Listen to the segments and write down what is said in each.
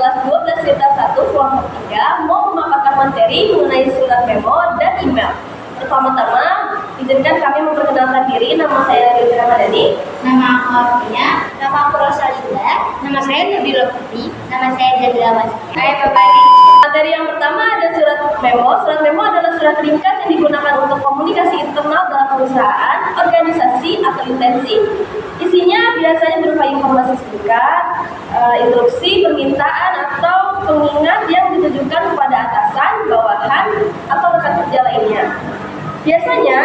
kelas 12 cerita 1 kelompok 3 mau memaparkan materi mengenai surat memo dan email. Pertama-tama, izinkan kami memperkenalkan diri. Nama saya Yudhira Madani. Nama aku Arvina. Nama aku Rosalinda. Nama saya Nabila Putri. Nama saya Jadila Wasi. Hai Bapak Ibu. Materi yang pertama ada surat memo. Surat memo adalah surat ringkas yang digunakan untuk komunikasi internal dalam perusahaan, organisasi, atau intensi. Isinya biasanya berupa informasi singkat, instruksi, permintaan, atau pengingat yang ditujukan kepada atasan, bawahan, atau rekan kerja lainnya. Biasanya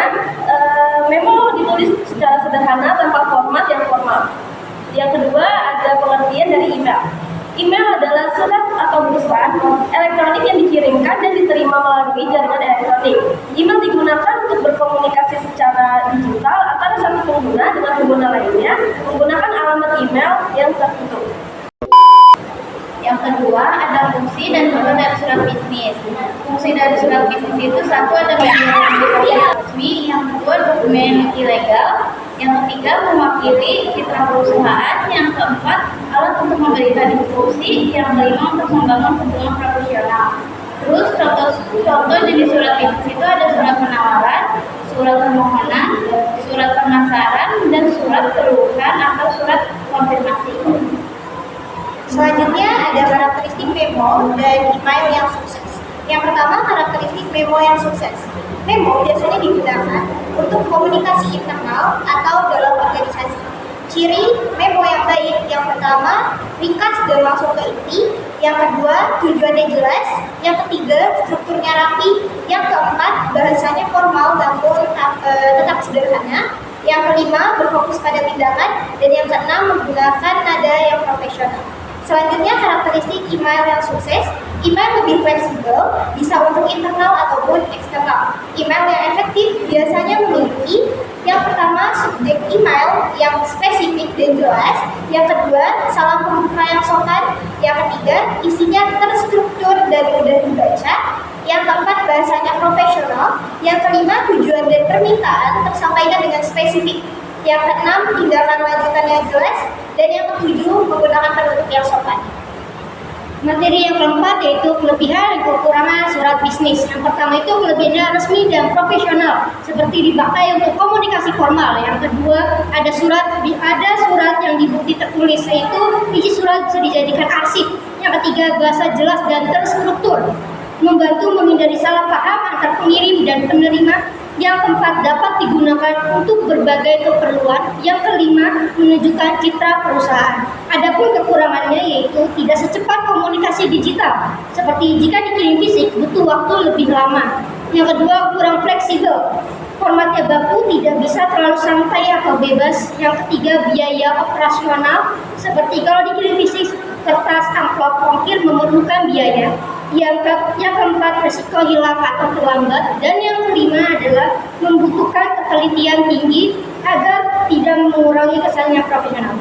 memo ditulis secara sederhana tanpa format yang formal. Yang kedua ada pengertian dari email. Email adalah surat atau pesan elektronik yang dikirimkan dan diterima melalui jaringan elektronik. Email digunakan untuk berkomunikasi secara digital antara satu pengguna dengan pengguna lainnya menggunakan alamat email yang tertentu. Yang kedua ada fungsi dan tujuan dari surat bisnis. Fungsi dari surat bisnis itu satu ada dokumen resmi, yang kedua dokumen ilegal, yang ketiga mewakili citra perusahaan, yang keempat alat untuk memberikan instruksi, yang kelima untuk membangun hubungan profesional. Terus contoh jenis surat bisnis itu ada surat penawaran, surat permohonan, surat penasaran, dan surat keluhan atau surat konfirmasi. Selanjutnya ada karakteristik memo dan email yang sukses. Yang pertama, karakteristik memo yang sukses. Memo biasanya digunakan untuk komunikasi internal atau dalam organisasi. Ciri memo yang baik, yang pertama, ringkas dan langsung ke inti. Yang kedua, tujuannya jelas. Yang ketiga, strukturnya rapi. Yang keempat, bahasanya formal namun tetap sederhana. Yang kelima, berfokus pada tindakan. Dan yang keenam, menggunakan nada yang profesional. Selanjutnya, karakteristik email yang sukses. Email lebih fleksibel, bisa untuk internal ataupun eksternal. Email yang efektif biasanya memiliki yang pertama, subjek email yang spesifik dan jelas. Yang kedua, salam pembuka yang sopan. Yang ketiga, isinya terstruktur dan mudah dibaca. Yang keempat, bahasanya profesional. Yang kelima, tujuan dan permintaan tersampaikan dengan spesifik. Yang keenam, tindakan lanjutan yang jelas. Dan yang ketujuh, menggunakan penutup yang sopan. Materi yang keempat yaitu kelebihan dan kekurangan surat bisnis. Yang pertama itu kelebihannya resmi dan profesional, seperti dipakai untuk komunikasi formal. Yang kedua ada surat yang dibukti tertulis, yaitu isi surat bisa dijadikan arsip. Yang ketiga bahasa jelas dan terstruktur, membantu menghindari salah paham antar pengirim dan penerima. Yang keempat dapat digunakan untuk berbagai keperluan. Yang kelima menunjukkan citra perusahaan. Adapun kekurangannya yaitu tidak secepat komunikasi digital, seperti jika dikirim fisik butuh waktu lebih lama. Yang kedua kurang fleksibel, formatnya baku, tidak bisa terlalu santai atau bebas. Yang ketiga biaya operasional, seperti kalau dikirim fisik kertas amplop ongkir memerlukan biaya. Yang keempat risiko hilang atau terlambat. Dan yang kelima adalah membutuhkan ketelitian tinggi agar tidak mengurangi kesannya profesional.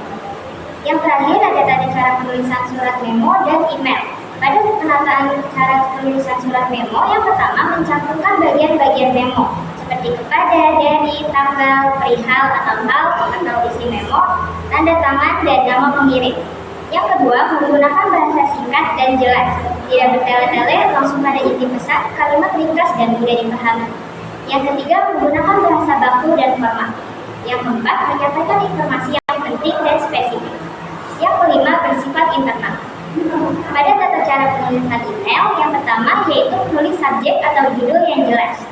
Yang terakhir ada tata cara penulisan surat memo dan email. Pada penataan cara penulisan surat memo, yang pertama mencantumkan bagian-bagian memo seperti kepada, dari, tanggal, perihal atau hal atau isi memo, tanda tangan, dan nama pengirim. Yang kedua, menggunakan bahasa singkat dan jelas, tidak bertele-tele, langsung pada inti pesan, kalimat ringkas dan mudah dipahami. Yang ketiga, menggunakan bahasa baku dan formal. Yang keempat, menyampaikan informasi yang penting dan spesifik. Yang kelima, bersifat internal. Pada tata cara penulisan email, yang pertama yaitu menulis subjek atau judul yang jelas.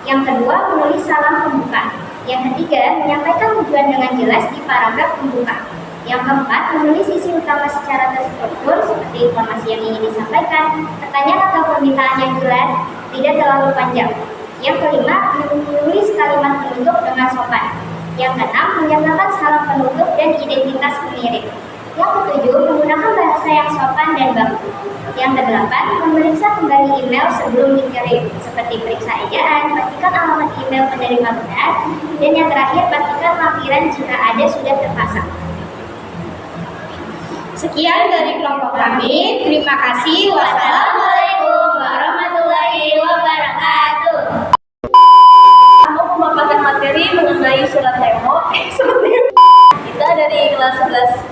Yang kedua, menulis salam pembuka. Yang ketiga, menyampaikan tujuan dengan jelas di paragraf pembuka. Yang keempat, menulis isi utama secara terstruktur seperti informasi yang ingin disampaikan, pertanyaan atau permintaan yang jelas, tidak terlalu panjang. Yang kelima, menulis kalimat penutup dengan sopan. Yang keenam, menyertakan salam penutup dan identitas pengirim. Yang ketujuh, menggunakan bahasa yang sopan dan baku. Yang kedelapan, memeriksa kembali email sebelum dikirim, seperti periksa ejaan, pastikan alamat email penerima benar, dan yang terakhir, pastikan lampiran jika ada sudah terpasang. Sekian dari kelompok kami. Terima kasih. Wassalamualaikum warahmatullahi wabarakatuh. Kamu memaparkan materi mengenai surat memo. Kita dari kelas 11